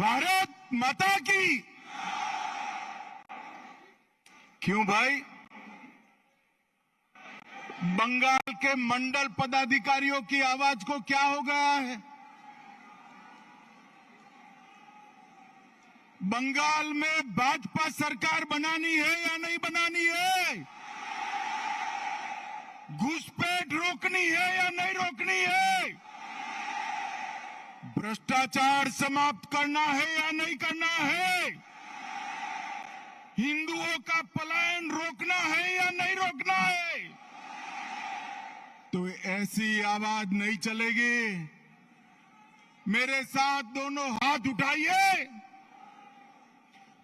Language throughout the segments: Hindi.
भारत माता की। क्यों भाई? बंगाल के मंडल पदाधिकारियों की आवाज को क्या हो गया है? बंगाल में भाजपा सरकार बनानी है या नहीं बनानी है? घुसपैठ रोकनी है या नहीं रोकनी है? भ्रष्टाचार समाप्त करना है या नहीं करना है? हिंदुओं का पलायन रोकना है या नहीं रोकना है? तो ऐसी आवाज नहीं चलेगी। मेरे साथ दोनों हाथ उठाइए,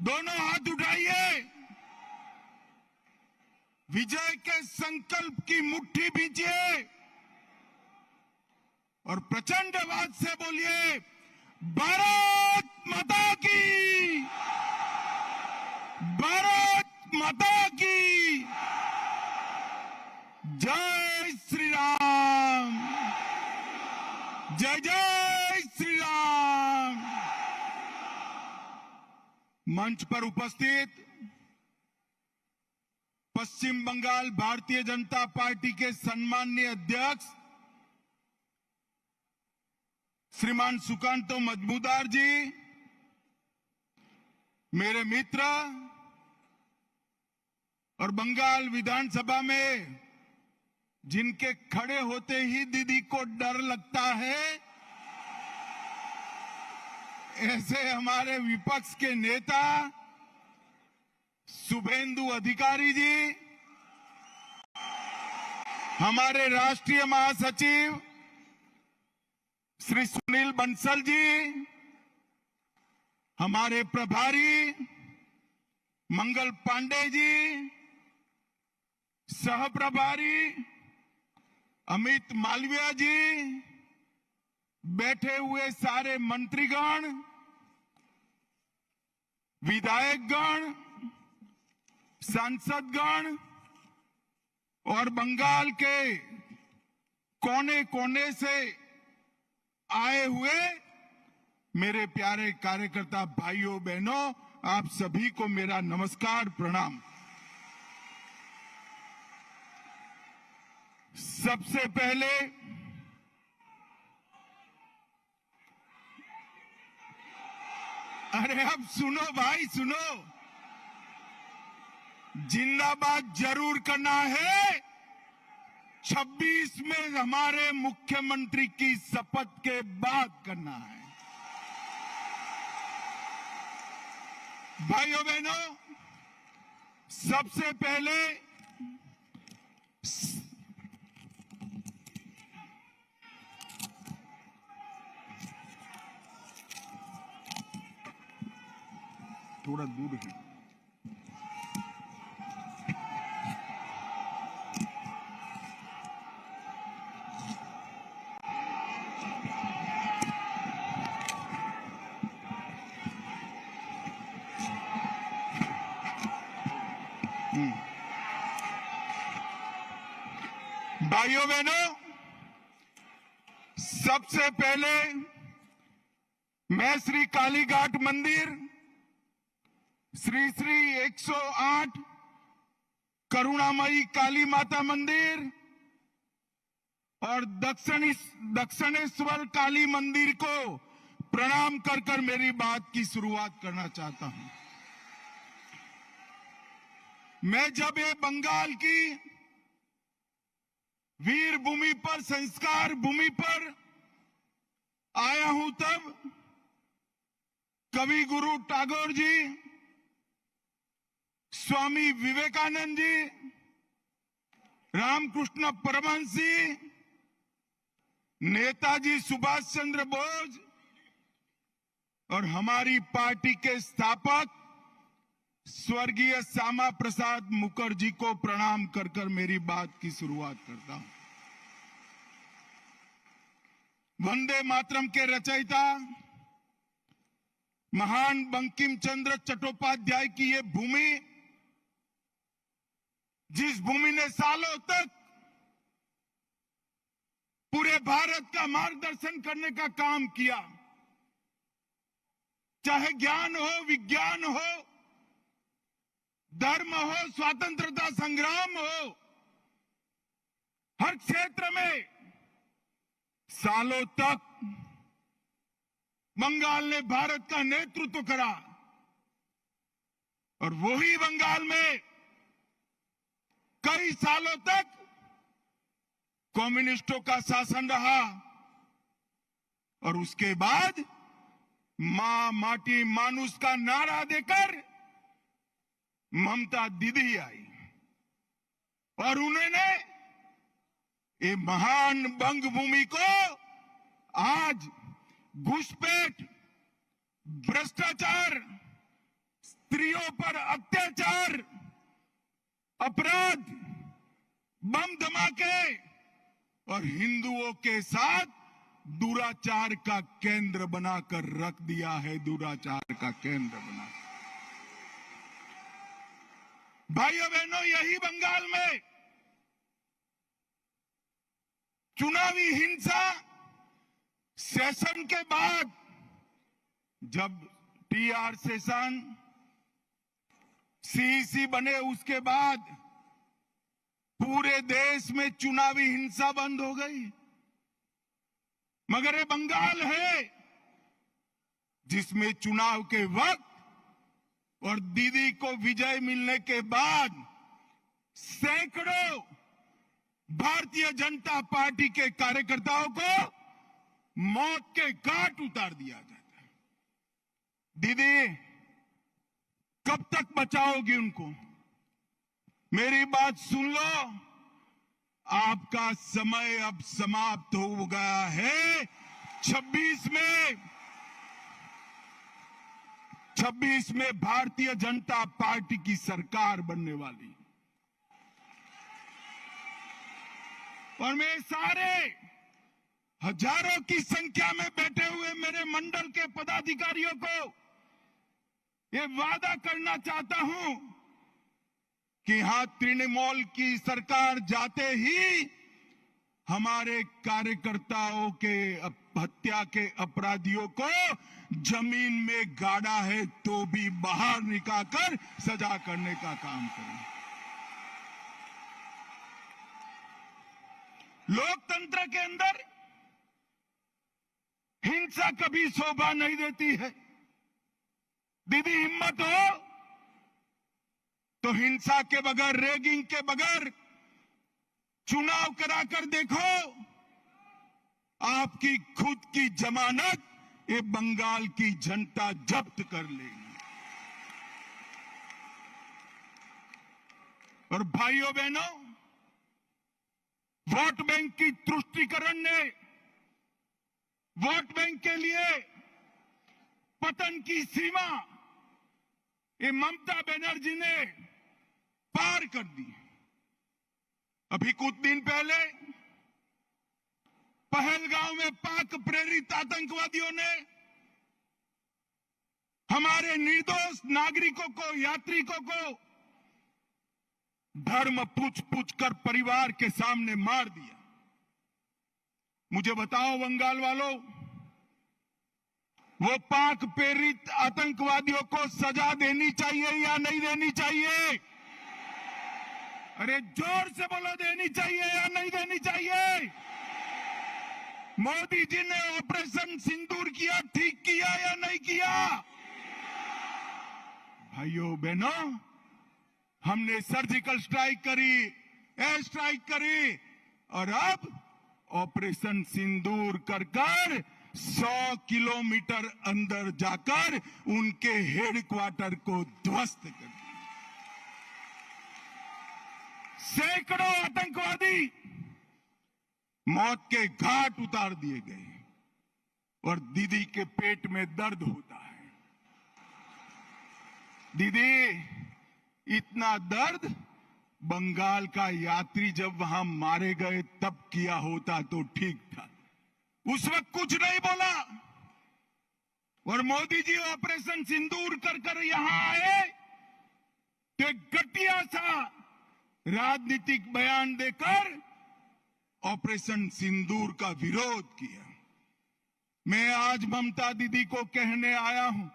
दोनों हाथ उठाइए। विजय के संकल्प की मुट्ठी भींचिए और प्रचंड आवाज से बोलिए, भारत माता की, भारत माता की जय श्री राम, जय जय श्री राम। मंच पर उपस्थित पश्चिम बंगाल भारतीय जनता पार्टी के सम्माननीय अध्यक्ष श्रीमान सुकांतो मजमूदार जी, मेरे मित्र और बंगाल विधानसभा में जिनके खड़े होते ही दीदी को डर लगता है, ऐसे हमारे विपक्ष के नेता शुभेंदु अधिकारी जी, हमारे राष्ट्रीय महासचिव श्री सुनील बंसल जी, हमारे प्रभारी मंगल पांडे जी, सह प्रभारी अमित मालविया जी, बैठे हुए सारे मंत्रीगण, विधायकगण, सांसदगण और बंगाल के कोने कोने से आए हुए मेरे प्यारे कार्यकर्ता भाइयों बहनों, आप सभी को मेरा नमस्कार प्रणाम। सबसे पहले अरे अब सुनो भाई, सुनो, जिंदाबाद जरूर करना है। 26 में हमारे मुख्यमंत्री की शपथ के बाद करना है। भाइयों बहनों, सबसे पहले थोड़ा दूर है। भाइयों बहनों, सबसे पहले मैं श्री कालीघाट मंदिर, श्री श्री 108 करुणामयी काली माता मंदिर और दक्षिणेश्वर काली मंदिर को प्रणाम कर कर मेरी बात की शुरुआत करना चाहता हूं। मैं जब ये बंगाल की वीर भूमि पर, संस्कार भूमि पर आया हूं, तब कवि गुरु टैगोर जी, स्वामी विवेकानंद जी, रामकृष्ण परमहंस जी, नेताजी सुभाष चंद्र बोस और हमारी पार्टी के स्थापक स्वर्गीय श्यामा प्रसाद मुखर्जी को प्रणाम कर कर मेरी बात की शुरुआत करता हूं। वंदे मातरम के रचयिता महान बंकिम चंद्र चट्टोपाध्याय की ये भूमि, जिस भूमि ने सालों तक पूरे भारत का मार्गदर्शन करने का काम किया, चाहे ज्ञान हो, विज्ञान हो, धर्म हो, स्वतंत्रता संग्राम हो, हर क्षेत्र में सालों तक बंगाल ने भारत का नेतृत्व करा और वही बंगाल में कई सालों तक कम्युनिस्टों का शासन रहा और उसके बाद मां माटी मानुष का नारा देकर ममता दीदी आई और उन्होंने ये महान बंग भूमि को आज घुसपैठ, भ्रष्टाचार, स्त्रियों पर अत्याचार, अपराध, बम धमाके और हिंदुओं के साथ दुराचार का केंद्र बनाकर रख दिया है। दुराचार का केंद्र बना। भाइयों बहनों, यही बंगाल में चुनावी हिंसा सेशन के बाद, जब टीआर सेशन सीईसी बने उसके बाद पूरे देश में चुनावी हिंसा बंद हो गई। मगर ये बंगाल है जिसमें चुनाव के वक्त और दीदी को विजय मिलने के बाद सैकड़ों भारतीय जनता पार्टी के कार्यकर्ताओं को मौत के घाट उतार दिया जाता है। दीदी, कब तक बचाओगी उनको? मेरी बात सुन लो, आपका समय अब समाप्त हो गया है। 26 में भारतीय जनता पार्टी की सरकार बनने वाली और मैं सारे हजारों की संख्या में बैठे हुए मेरे मंडल के पदाधिकारियों को ये वादा करना चाहता हूं कि यहां तृणमूल की सरकार जाते ही हमारे कार्यकर्ताओं के हत्या के अपराधियों को जमीन में गाड़ा है तो भी बाहर निकालकर सजा करने का काम करें। लोकतंत्र के अंदर हिंसा कभी शोभा नहीं देती है। दीदी, हिम्मत हो तो हिंसा के बगैर, रैगिंग के बगैर चुनाव कराकर देखो। आपकी खुद की जमानत ये बंगाल की जनता जब्त कर लेगी। और भाइयों बहनों, वोट बैंक की तुष्टीकरण ने वोट बैंक के लिए पतन की सीमा ये ममता बनर्जी ने पार कर दी। अभी कुछ दिन पहले पहलगांव में पाक प्रेरित आतंकवादियों ने हमारे निर्दोष नागरिकों को, यात्रिकों को धर्म पूछ कर परिवार के सामने मार दिया। मुझे बताओ बंगाल वालों, वो पाक प्रेरित आतंकवादियों को सजा देनी चाहिए या नहीं देनी चाहिए? अरे जोर से बोलो, देनी चाहिए या नहीं देनी चाहिए? मोदी जी ने ऑपरेशन सिंदूर किया, ठीक किया या नहीं किया? भाइयों बहनों, हमने सर्जिकल स्ट्राइक करी, एयर स्ट्राइक करी और अब ऑपरेशन सिंदूर कर 100 किलोमीटर अंदर जाकर उनके हेडक्वार्टर को ध्वस्त कर दिया। सैकड़ों आतंकवादी मौत के घाट उतार दिए गए और दीदी के पेट में दर्द होता है। दीदी, इतना दर्द बंगाल का यात्री जब वहां मारे गए तब किया होता तो ठीक था। उस वक्त कुछ नहीं बोला और मोदी जी ऑपरेशन सिंदूर कर यहां आए तो एक घटिया सा राजनीतिक बयान देकर ऑपरेशन सिंदूर का विरोध किया। मैं आज ममता दीदी को कहने आया हूं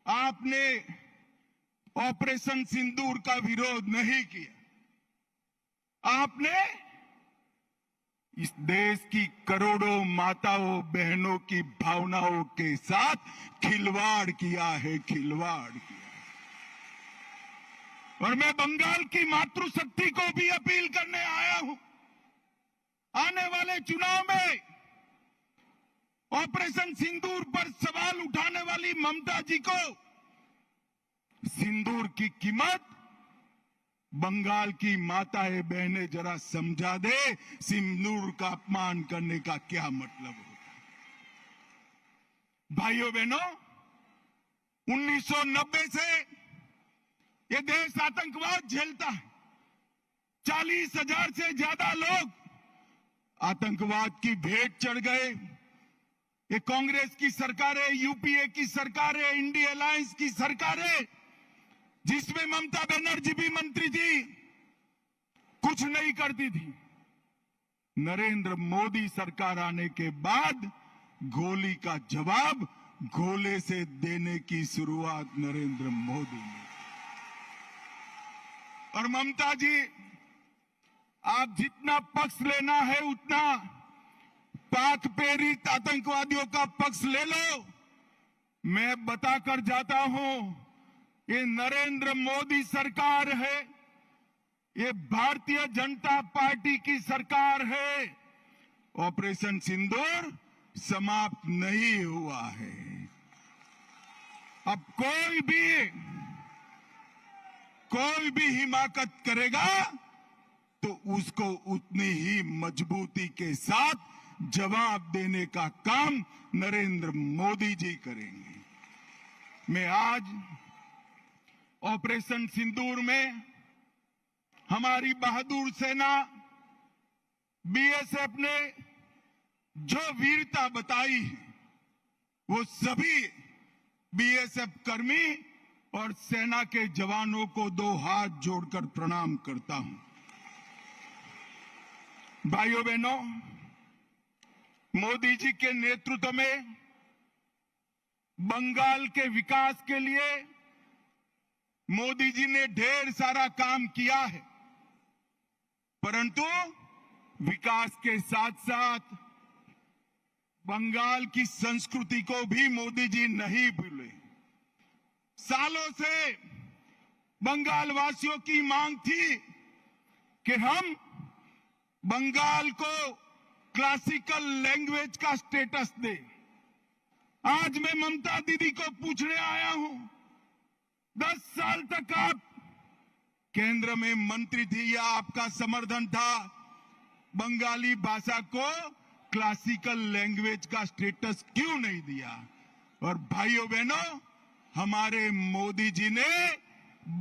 आपने ऑपरेशन सिंदूर का विरोध नहीं किया। आपने इस देश की करोड़ों माताओं बहनों की भावनाओं के साथ खिलवाड़ किया है, खिलवाड़ किया। और मैं बंगाल की मातृशक्ति को भी अपील करने आया हूं, आने वाले चुनाव में ऑपरेशन सिंदूर पर सवाल उठाने वाली ममता जी को सिंदूर की कीमत बंगाल की माताएं बहनें जरा समझा दे, सिंदूर का अपमान करने का क्या मतलब होता है। भाइयों बहनों, 1990 से ये देश आतंकवाद झेलता है। 40,000 से ज्यादा लोग आतंकवाद की भेंट चढ़ गए। ये कांग्रेस की सरकारें, यूपीए की सरकारें, इंडिया अलायंस की सरकारें, जिसमें ममता बनर्जी भी मंत्री थी, कुछ नहीं करती थी। नरेंद्र मोदी सरकार आने के बाद गोली का जवाब गोले से देने की शुरुआत नरेंद्र मोदी ने। और ममता जी, आप जितना पक्ष लेना है उतना पाक प्रेरित आतंकवादियों का पक्ष ले लो। मैं बताकर जाता हूं, ये नरेंद्र मोदी सरकार है, ये भारतीय जनता पार्टी की सरकार है। ऑपरेशन सिंदूर समाप्त नहीं हुआ है। अब कोई भी हिमाकत करेगा तो उसको उतनी ही मजबूती के साथ जवाब देने का काम नरेंद्र मोदी जी करेंगे। मैं आज ऑपरेशन सिंदूर में हमारी बहादुर सेना बीएसएफ ने जो वीरता बताई है, वो सभी बीएसएफ कर्मी और सेना के जवानों को दो हाथ जोड़कर प्रणाम करता हूं। भाइयों बहनों, मोदी जी के नेतृत्व में बंगाल के विकास के लिए मोदी जी ने ढेर सारा काम किया है, परंतु विकास के साथ साथ बंगाल की संस्कृति को भी मोदी जी नहीं भूले। सालों से बंगाल वासियों की मांग थी कि हम बंगाल को क्लासिकल लैंग्वेज का स्टेटस दें। आज मैं ममता दीदी को पूछने आया हूं, 10 साल तक आप केंद्र में मंत्री थी या आपका समर्थन था, बंगाली भाषा को क्लासिकल लैंग्वेज का स्टेटस क्यों नहीं दिया? और भाइयों बहनों, हमारे मोदी जी ने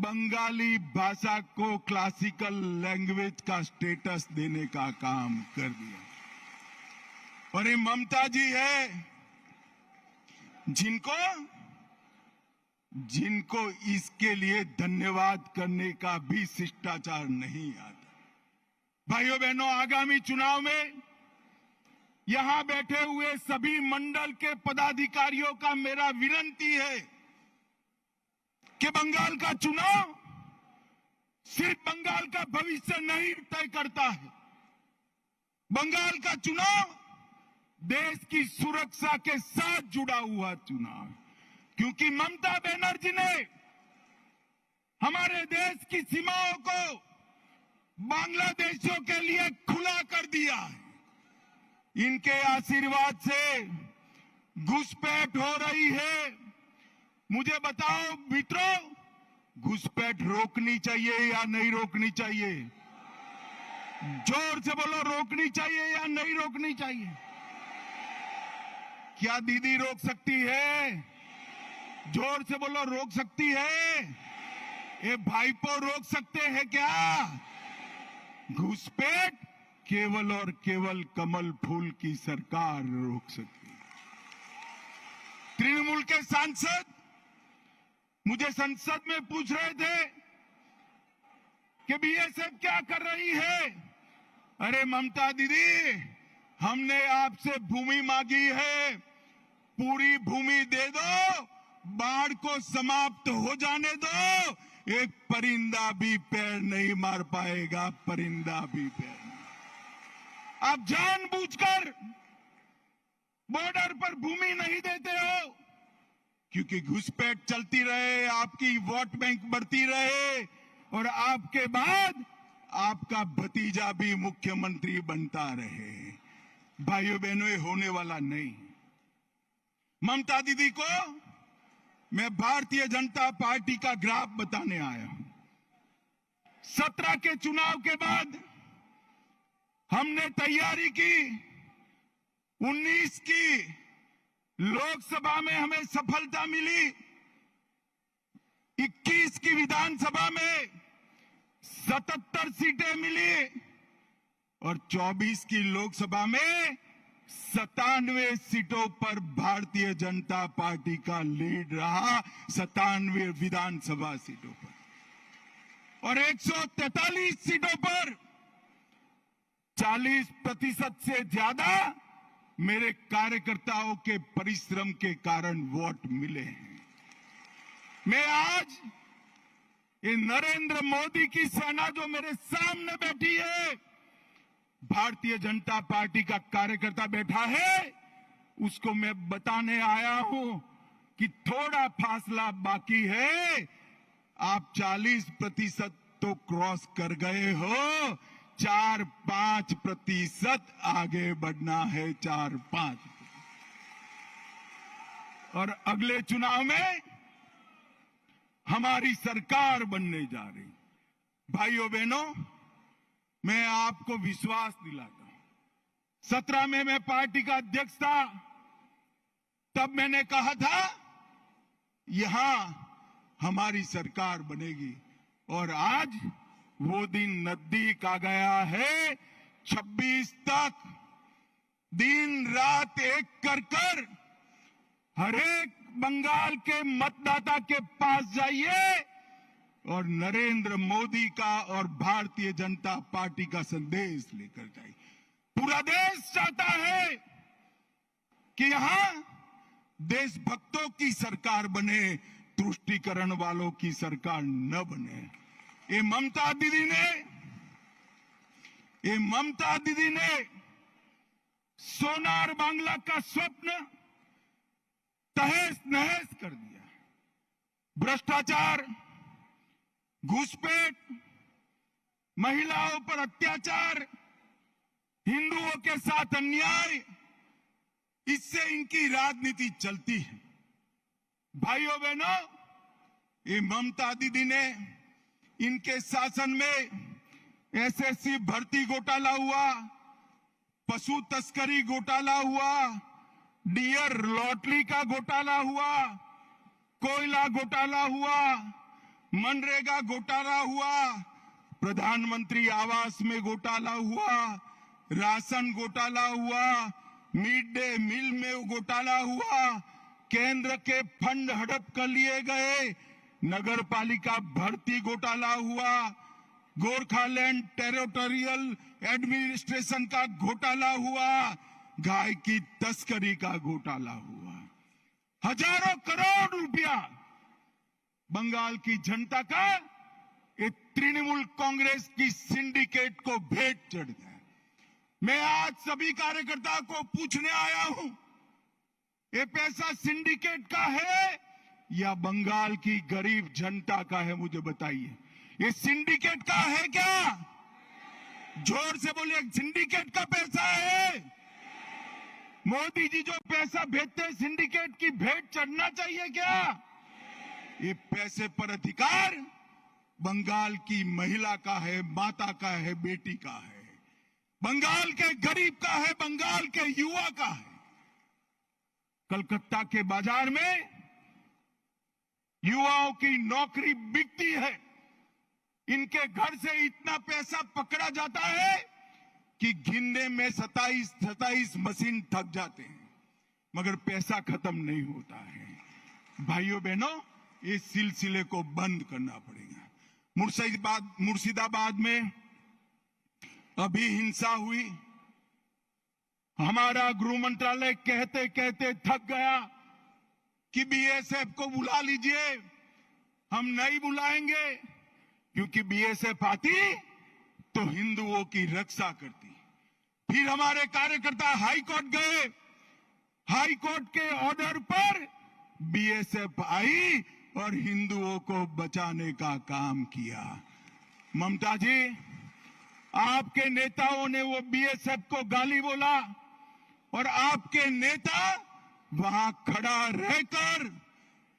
बंगाली भाषा को क्लासिकल लैंग्वेज का स्टेटस देने का काम कर दिया। और ये ममता जी है जिनको इसके लिए धन्यवाद करने का भी शिष्टाचार नहीं आता। भाइयों बहनों, आगामी चुनाव में यहां बैठे हुए सभी मंडल के पदाधिकारियों का मेरा विनती है कि बंगाल का चुनाव सिर्फ बंगाल का भविष्य नहीं तय करता है। बंगाल का चुनाव देश की सुरक्षा के साथ जुड़ा हुआ चुनाव, क्योंकि ममता बनर्जी ने हमारे देश की सीमाओं को बांग्लादेशियों के लिए खुला कर दिया है। इनके आशीर्वाद से घुसपैठ हो रही है। मुझे बताओ मित्रों, घुसपैठ रोकनी चाहिए या नहीं रोकनी चाहिए? जोर से बोलो, रोकनी चाहिए या नहीं रोकनी चाहिए? क्या दीदी रोक सकती है? जोर से बोलो, रोक सकती है? ये भाईपो रोक सकते हैं क्या? घुसपैठ केवल और केवल कमल फूल की सरकार रोक सकती है। तृणमूल के सांसद मुझे संसद में पूछ रहे थे कि बीएसएफ क्या कर रही है। अरे ममता दीदी, हमने आपसे भूमि मांगी है, पूरी भूमि दे दो, बाढ़ को समाप्त हो जाने दो, एक परिंदा भी पैर नहीं मार पाएगा, परिंदा भी पैर नहीं। आप जानबूझकर बॉर्डर पर भूमि नहीं देते हो क्योंकि घुसपैठ चलती रहे, आपकी वोट बैंक बढ़ती रहे और आपके बाद आपका भतीजा भी मुख्यमंत्री बनता रहे। भाइयों बहनों, ये होने वाला नहीं। ममता दीदी को मैं भारतीय जनता पार्टी का ग्राफ बताने आया हूं। 17 के चुनाव के बाद हमने तैयारी की, 19 की लोकसभा में हमें सफलता मिली, 21 की विधानसभा में 77 सीटें मिली और 24 की लोकसभा में 97 सीटों पर भारतीय जनता पार्टी का लीड रहा, 97 विधानसभा सीटों पर और 143 सीटों पर 40% से ज्यादा मेरे कार्यकर्ताओं के परिश्रम के कारण वोट मिले हैं। मैं आज ये नरेंद्र मोदी की सेना जो मेरे सामने बैठी है, भारतीय जनता पार्टी का कार्यकर्ता बैठा है, उसको मैं बताने आया हूं कि थोड़ा फासला बाकी है। आप 40% तो क्रॉस कर गए हो, 4-5% आगे बढ़ना है, 4-5। और अगले चुनाव में हमारी सरकार बनने जा रही। भाइयों बहनों, मैं आपको विश्वास दिलाता हूं, 17 में मैं पार्टी का अध्यक्ष था, तब मैंने कहा था यहां हमारी सरकार बनेगी और आज वो दिन नजदीक आ गया है। 26 तक दिन रात एक कर हर एक बंगाल के मतदाता के पास जाइए और नरेंद्र मोदी का और भारतीय जनता पार्टी का संदेश लेकर जाइए। पूरा देश चाहता है कि यहां देशभक्तों की सरकार बने, तुष्टीकरण वालों की सरकार न बने। ये ममता दीदी ने सोनार बांग्ला का स्वप्न तहस नहस कर दिया। भ्रष्टाचार, घुसपैठ, महिलाओं पर अत्याचार, हिंदुओं के साथ अन्याय, इससे इनकी राजनीति चलती है। भाइयों बहनों, ये ममता दीदी ने इनके शासन में एसएससी भर्ती घोटाला हुआ, पशु तस्करी घोटाला हुआ, डियर लॉटरी का घोटाला हुआ, कोयला घोटाला हुआ, मनरेगा घोटाला हुआ, प्रधानमंत्री आवास में घोटाला हुआ, राशन घोटाला हुआ, मिड डे मील में घोटाला हुआ, केंद्र के फंड हड़प कर लिए गए, नगर पालिका भर्ती घोटाला हुआ, गोरखालैंड टेरिटोरियल एडमिनिस्ट्रेशन का घोटाला हुआ, गाय की तस्करी का घोटाला हुआ। हजारों करोड़ रुपया बंगाल की जनता का ये तृणमूल कांग्रेस की सिंडिकेट को भेंट चढ़ गया। मैं आज सभी कार्यकर्ताओं को पूछने आया हूं, ये पैसा सिंडिकेट का है या बंगाल की गरीब जनता का है? मुझे बताइए, ये सिंडिकेट का है क्या? जोर से बोलिए, सिंडिकेट का पैसा है। मोदी जी जो पैसा भेजते हैं, सिंडिकेट की भेंट चढ़ना चाहिए क्या? ये पैसे पर अधिकार बंगाल की महिला का है, माता का है, बेटी का है, बंगाल के गरीब का है, बंगाल के युवा का है। कलकत्ता के बाजार में युवाओं की नौकरी बिकती है, इनके घर से इतना पैसा पकड़ा जाता है कि गिनने में 27 मशीन थक जाते हैं, मगर पैसा खत्म नहीं होता है। भाइयों बहनों, इस सिलसिले को बंद करना पड़ेगा। मुर्शिदाबाद में अभी हिंसा हुई, हमारा गृह मंत्रालय कहते कहते थक गया। कि बीएसएफ को बुला लीजिए, हम नहीं बुलाएंगे, क्योंकि बीएसएफ आती तो हिंदुओं की रक्षा करती। फिर हमारे कार्यकर्ता हाई कोर्ट गए, हाई कोर्ट के ऑर्डर पर बीएसएफ आई और हिंदुओं को बचाने का काम किया। ममता जी, आपके नेताओं ने वो बीएसएफ को गाली बोला और आपके नेता वहां खड़ा रहकर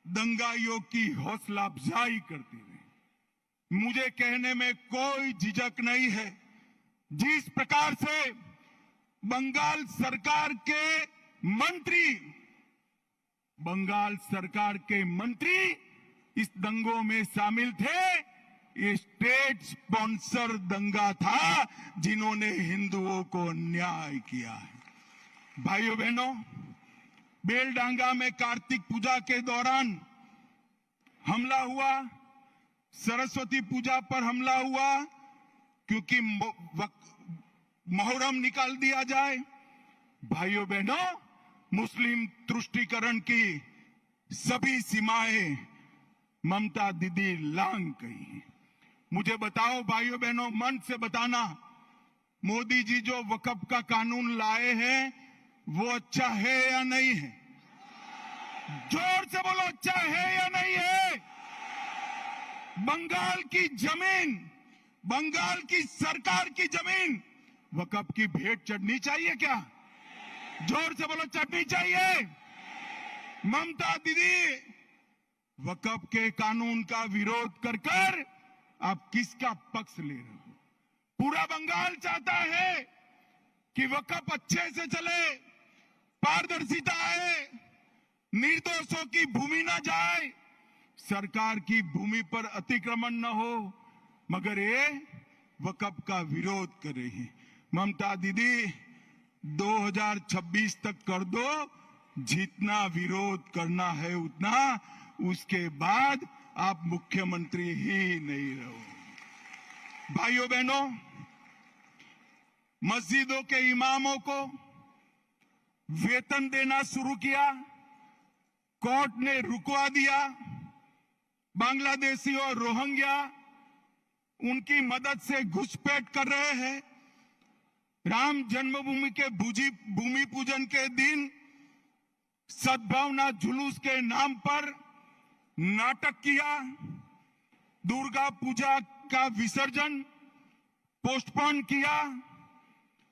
दंगाइयों की हौसला अफजाई करते हुए, मुझे कहने में कोई झिझक नहीं है, जिस प्रकार से बंगाल सरकार के मंत्री इस दंगों में शामिल थे, ये स्टेट स्पॉन्सर दंगा था जिन्होंने हिंदुओं को अन्याय किया है। भाइयों बहनों, बेलडांगा में कार्तिक पूजा के दौरान हमला हुआ, सरस्वती पूजा पर हमला हुआ, क्योंकि मुहर्रम निकाल दिया जाए। भाइयों बहनों, मुस्लिम तुष्टीकरण की सभी सीमाएं ममता दीदी लांघ गई। मुझे बताओ भाइयों बहनों, मन से बताना, मोदी जी जो वक्फ का कानून लाए हैं वो अच्छा है या नहीं है? जोर से बोलो, अच्छा है या नहीं है? बंगाल की जमीन, बंगाल की सरकार की जमीन वक्फ की भेंट चढ़नी चाहिए क्या? जोर से बोलो, चढ़नी चाहिए। ममता दीदी, वक्फ के कानून का विरोध कर कर आप किसका पक्ष ले रहे हो? पूरा बंगाल चाहता है कि वक्फ अच्छे से चले, पारदर्शिता आए, निर्दोषों की भूमि न जाए, सरकार की भूमि पर अतिक्रमण न हो, मगर ये वक्फ का विरोध कर रही है। ममता दीदी, 2026 तक कर दो, जितना विरोध करना है उतना, उसके बाद आप मुख्यमंत्री ही नहीं रहो। भाइयों बहनों, मस्जिदों के इमामों को वेतन देना शुरू किया, कोर्ट ने रुकवा दिया। बांग्लादेशी और रोहिंग्या उनकी मदद से घुसपैठ कर रहे हैं। राम जन्मभूमि के भूमि पूजन के दिन सद्भावना जुलूस के नाम पर नाटक किया। दुर्गा पूजा का विसर्जन पोस्टपोन किया।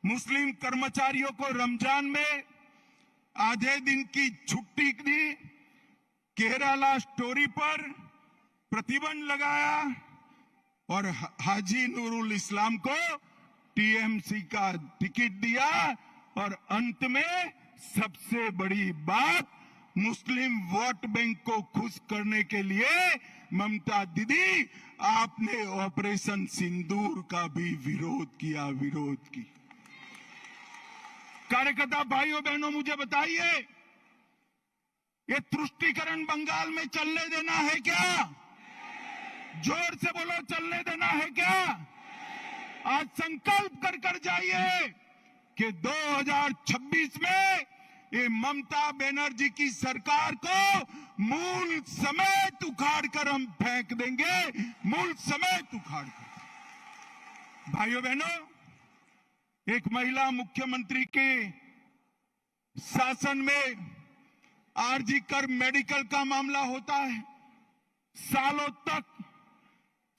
मुस्लिम कर्मचारियों को रमजान में आधे दिन की छुट्टी दी। केरला स्टोरी पर प्रतिबंध लगाया और हाजी नूरुल इस्लाम को टीएमसी का टिकट दिया। और अंत में सबसे बड़ी बात, मुस्लिम वोट बैंक को खुश करने के लिए ममता दीदी, आपने ऑपरेशन सिंदूर का भी विरोध किया, विरोध की। कार्यकर्ता भाइयों बहनों, मुझे बताइए, ये तुष्टीकरण बंगाल में चलने देना है क्या? जोर से बोलो, चलने देना है क्या? आज संकल्प कर कर जाइए कि 2026 में ये ममता बनर्जी की सरकार को मूल समेत उखाड़ कर हम फेंक देंगे, मूल समेत उखाड़ कर। भाइयों बहनों, एक महिला मुख्यमंत्री के शासन में आरजी कर मेडिकल का मामला होता है। सालों तक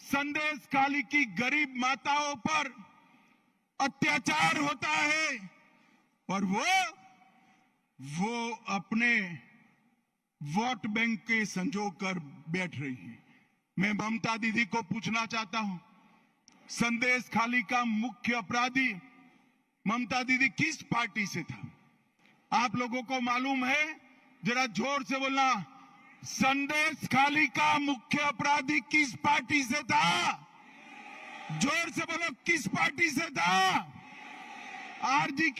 संदेश खाली की गरीब माताओं पर अत्याचार होता है और वो अपने वोट बैंक के संजो कर बैठ रही है। मैं ममता दीदी को पूछना चाहता हूं, संदेश खाली का मुख्य अपराधी ममता दीदी किस पार्टी से था? आप लोगों को मालूम है? जरा जोर से बोलना, संदेश खाली का मुख्य अपराधी किस पार्टी से था? जोर से बोलो, किस पार्टी से था? आरजी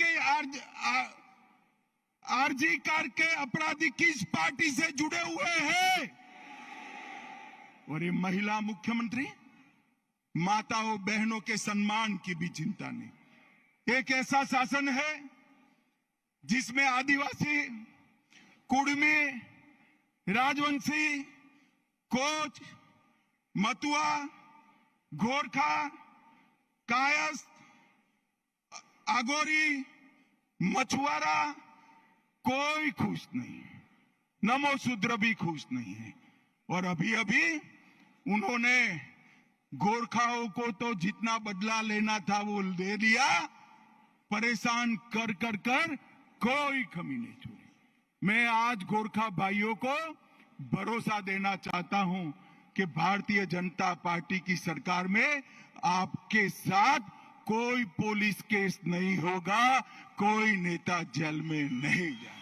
कार के अपराधी किस पार्टी से जुड़े हुए हैं? और ये महिला मुख्यमंत्री, माताओं बहनों के सम्मान की भी चिंता नहीं। एक ऐसा शासन है जिसमें आदिवासी, कुड़मी, राजवंशी, कोच, मतुआ, गोरखा, कायस्थ, आगोरी, मछुआरा, कोई खुश नहीं। नमोशूद्र भी खुश नहीं है। और अभी अभी उन्होंने गोरखाओं को तो जितना बदला लेना था वो दे दिया, परेशान कर कर कर कोई कमी नहीं छोड़ी। मैं आज गोरखा भाइयों को भरोसा देना चाहता हूं कि भारतीय जनता पार्टी की सरकार में आपके साथ कोई पुलिस केस नहीं होगा, कोई नेता जेल में नहीं जाएगा।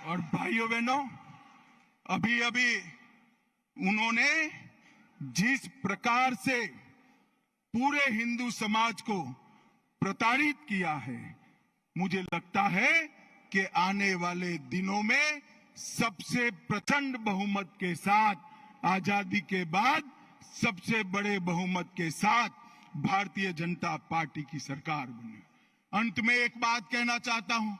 और भाइयों बहनों, अभी अभी उन्होंने जिस प्रकार से पूरे हिंदू समाज को प्रताड़ित किया है, मुझे लगता है कि आने वाले दिनों में सबसे प्रचंड बहुमत के साथ, आजादी के बाद सबसे बड़े बहुमत के साथ भारतीय जनता पार्टी की सरकार बने। अंत में एक बात कहना चाहता हूं।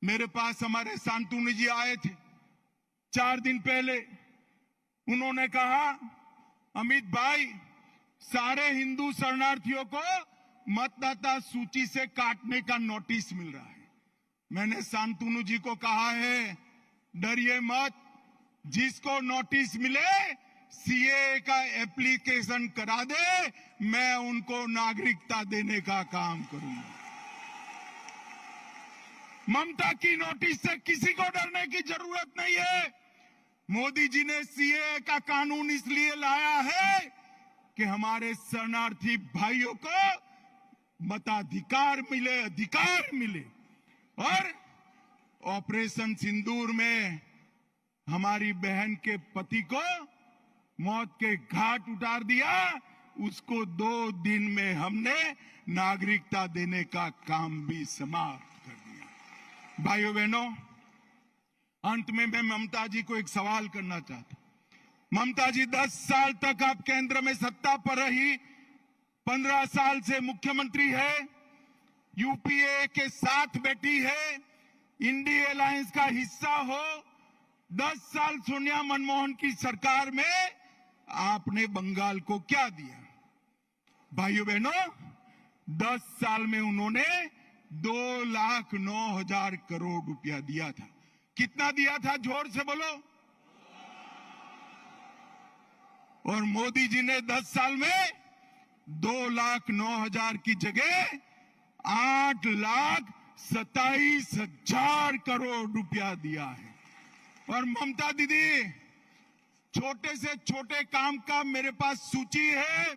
मेरे पास हमारे शांतनु जी आए थे 4 दिन पहले। उन्होंने कहा, अमित भाई, सारे हिंदू शरणार्थियों को मतदाता सूची से काटने का नोटिस मिल रहा है। मैंने शांतनु जी को कहा है, डरिए मत, जिसको नोटिस मिले सीए का एप्लीकेशन करा दे, मैं उनको नागरिकता देने का काम करूंगा। ममता की नोटिस से किसी को डरने की जरूरत नहीं है। मोदी जी ने सीए का कानून इसलिए लाया है कि हमारे शरणार्थी भाइयों को मताधिकार मिले, अधिकार मिले। और ऑपरेशन सिंदूर में हमारी बहन के पति को मौत के घाट उतार दिया, उसको 2 दिन में हमने नागरिकता देने का काम भी समाप्त कर दिया। भाइयों बहनों, अंत में मैं ममता जी को एक सवाल करना चाहता हूं। ममता जी 10 साल तक आप केंद्र में सत्ता पर रही, 15 साल से मुख्यमंत्री है, यूपीए के साथ बैठी है, इंडिया अलायंस का हिस्सा हो। 10 साल सोनिया मनमोहन की सरकार में आपने बंगाल को क्या दिया? भाइयों बहनों, 10 साल में उन्होंने 2,09,000 करोड़ रुपया दिया था। कितना दिया था? जोर से बोलो। और मोदी जी ने 10 साल में 2,09,000 की जगह 8,27,000 करोड़ रुपया दिया है। और ममता दीदी, छोटे से छोटे काम का मेरे पास सूची है।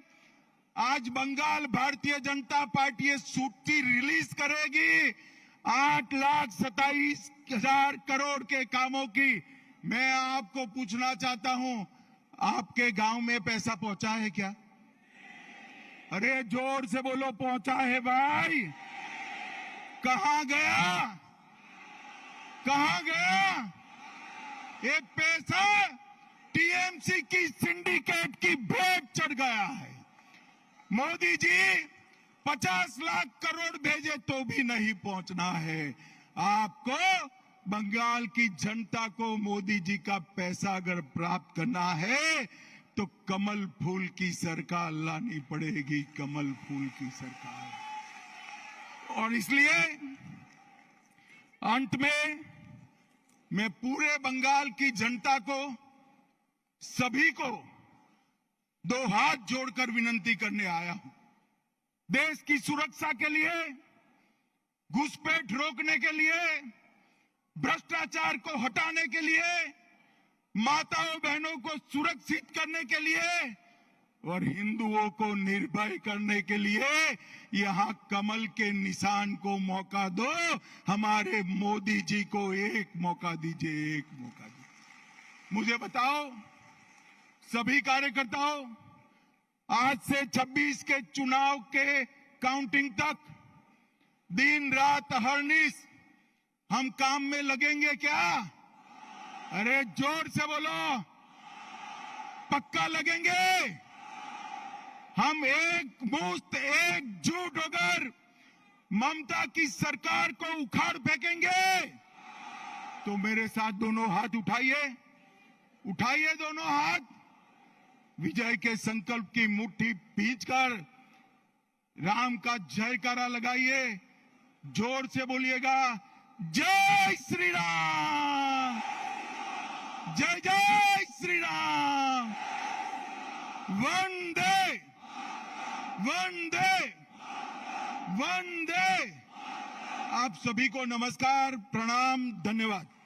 आज बंगाल भारतीय जनता पार्टी ये सूची रिलीज करेगी 8,27,000 करोड़ के कामों की। मैं आपको पूछना चाहता हूं, आपके गांव में पैसा पहुंचा है क्या? अरे जोर से बोलो, पहुंचा है भाई? कहां गया? कहां गया? एक पैसा टीएमसी की सिंडिकेट की भेंट चढ़ गया है। मोदी जी 50 लाख करोड़ भेजे तो भी नहीं पहुंचना है। आपको बंगाल की जनता को मोदी जी का पैसा अगर प्राप्त करना है तो कमल फूल की सरकार लानी पड़ेगी, कमल फूल की सरकार। और इसलिए अंत में मैं पूरे बंगाल की जनता को, सभी को 2 हाथ जोड़कर विनती करने आया हूं। देश की सुरक्षा के लिए, घुसपैठ रोकने के लिए, भ्रष्टाचार को हटाने के लिए, माताओं बहनों को सुरक्षित करने के लिए और हिंदुओं को निर्भय करने के लिए यहां कमल के निशान को मौका दो। हमारे मोदी जी को एक मौका दीजिए, एक मौका दीजिए। मुझे बताओ सभी कार्यकर्ताओं, आज से 26 के चुनाव के काउंटिंग तक दिन रात अहर्निश हम काम में लगेंगे क्या? अरे जोर से बोलो, पक्का लगेंगे। हम एकमुश्त एकजुट होकर ममता की सरकार को उखाड़ फेंकेंगे। तो मेरे साथ दोनों हाथ उठाइए, उठाइए दोनों हाथ, विजय के संकल्प की मुट्ठी भींचकर राम का जयकारा लगाइए, जोर से बोलिएगा, जय श्री राम, जय जय श्री राम, वंदे वंदे वंदे। आप सभी को नमस्कार, प्रणाम, धन्यवाद।